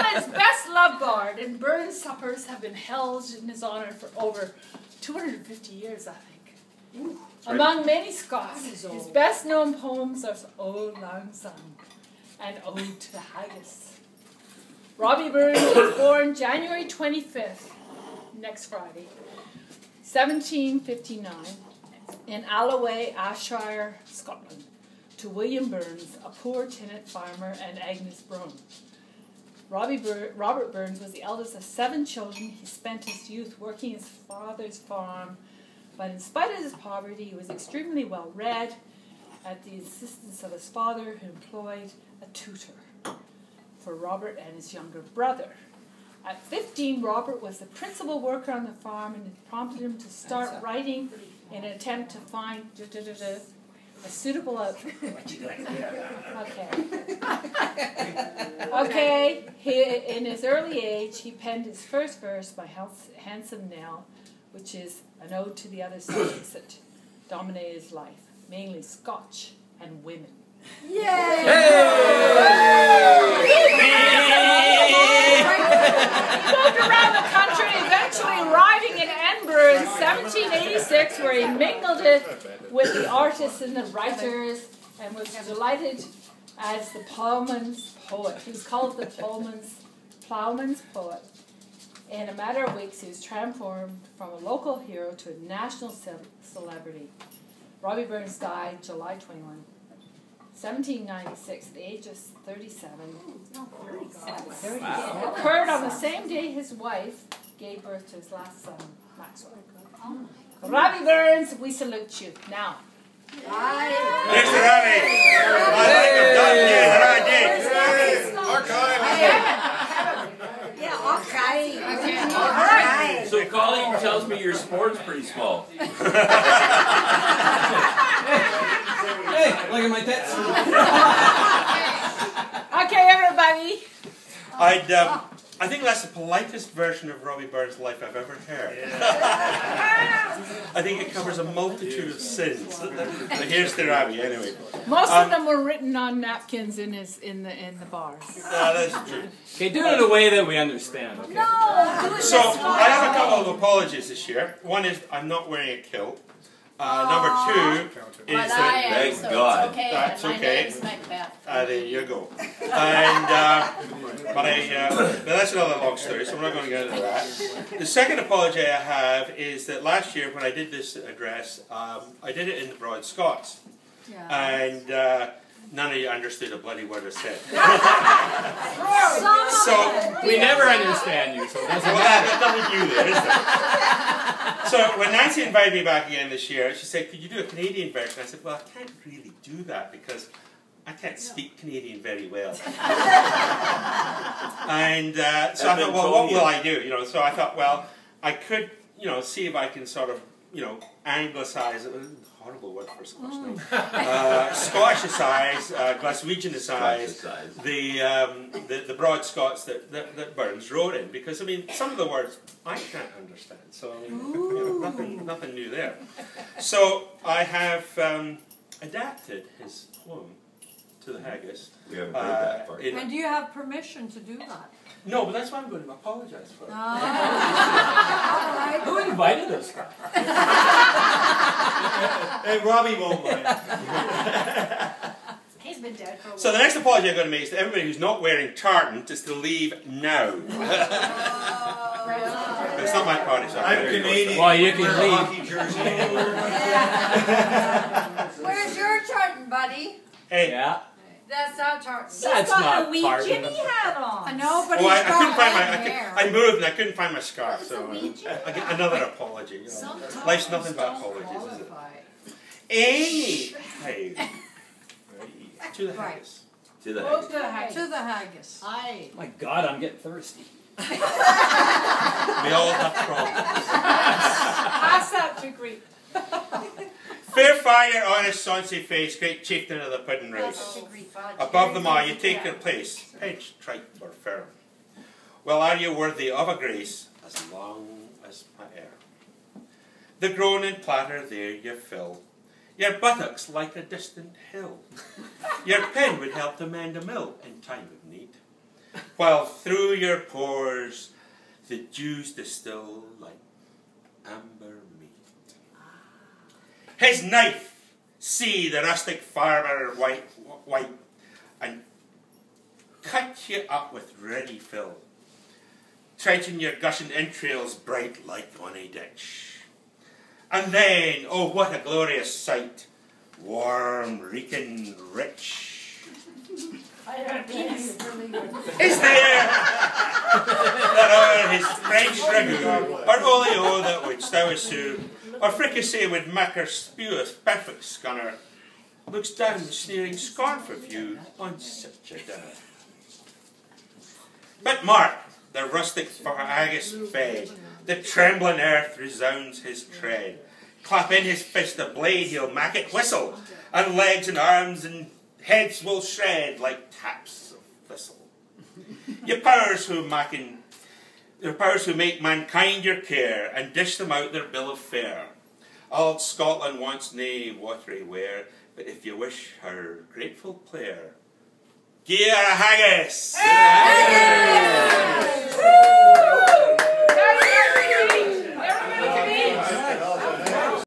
Scotland's best loved bard, and Burns suppers have been held in his honour for over 250 years, I think. Ooh, Among many Scots, his best known poems are Old Lang Syne and Ode to the Haggis. Robbie Burns was born January 25th, next Friday, 1759, in Alloway, Ayrshire, Scotland, to William Burns, a poor tenant farmer, and Agnes Brone. Robert Burns was the eldest of 7 children. He spent his youth working his father's farm, but in spite of his poverty, he was extremely well read at the insistence of his father, who employed a tutor for Robert and his younger brother. At 15, Robert was the principal worker on the farm, and it prompted him to start writing in an attempt to find a suitable outfit. Okay. In his early age, he penned his first verse by Handsome Nell, which is an ode to the other subjects that dominated his life, mainly Scotch and women. Yay! He moved around the country, eventually arriving in Edinburgh in 1786, where he mingled it with the artists and the writers, and was delighted as the ploughman's poet. He was called the ploughman's poet. In a matter of weeks, he was transformed from a local hero to a national celebrity. Robbie Burns died July 21, 1796, at the age of 37. It occurred on the same day his wife gave birth to his last son, Maxwell. Robbie Burns, we salute you. Now. Mr. Robbie! Yeah, okay. All right. So Colleen tells me your sport's pretty small. Hey, look at my tits. Okay, everybody. I think that's the politest version of Robbie Burns' life I've ever heard. I think it covers a multitude of sins. But here's to Robbie, anyway. Most of them were written on napkins in the bars. That's true. Okay, do it in a way that we understand. Okay? No, do it So, I have a couple of apologies this year. One is I'm not wearing a kilt. Number 2 is but I that... am, Thank so God. it's okay. That's My okay. name's Macbeth. There you go. And, but that's another long story, so we're not going to get into that. The second apology I have is that last year when I did this address, I did it in the broad Scots. Yeah. And none of you understood a bloody word I said. So, We never understand you, so it doesn't well, matter. there's nothing new there, is there? So when Nancy invited me back again this year, she said, could you do a Canadian version? I said, well, I can't really do that because I can't speak Canadian very well. And so I thought, well, what will I do? You know, so I thought, well, I could, you know, see if I can sort of, you know, Anglicize, horrible word for Scottish name, Scottishicize, Glaswegianicize the broad Scots that Burns wrote in, because I mean some of the words I can't understand, so I mean, you know, nothing new there. So I have adapted his poem to the Haggis. We haven't heard that part. And do you have permission to do that? No, but that's why I'm going to apologize for it. All right. Who invited us? Hey, Robbie won't mind. He's been dead for a while. So the next apology I'm going to make is to everybody who's not wearing tartan just to leave now. It's not my party, so I'm Canadian. Well, you can leave. Hockey jersey. Where's your tartan, buddy? Hey. Yeah. That's not tartan. That's not a wee tartan. Jimmy hat on. I know, but Oh, I he's couldn't got find red my. hair. I moved and I couldn't find my scarf, What's so a wee Jimmy I get another apology. You know. Sometimes Life's nothing but apologies, is it? Anyhow, to the Right. Haggis. To the Go Haggis. to the Haggis. To the haggis. Aye. My God, I'm getting thirsty. We all have problems. Pass that to Greek. Fair fire, honest, sonsy face, great chieftain of the pudding race. Above them all, you take your place, pinch, trite, or firm. Well, are you worthy of a grace as long as my air? The groaning platter there you fill, your buttocks like a distant hill. Your pen would help to mend a mill in time of need. while through your pores the dews distill like amber mead. His knife, see the rustic farmer white, and cut you up with ready fill, trenching your gushing entrails bright like on a ditch. And then, oh what a glorious sight, warm, reeking, rich. Is there that o'er his French ragout, or olio that would stow a sou, or fricassee would make her speweth perfect scunner, looks down sneering scorn of you on such a dinner. But mark, the rustic for Haggis fed, the trembling earth resounds his tread. Clap in his fist a blade, he'll make it whistle, and legs and arms and heads will shred like taps of thistle. Your powers who make mankind your care, and dish them out their bill of fare. Auld Scotland wants nae watery ware, but if you wish her grateful player, gie her a haggis! Haggis!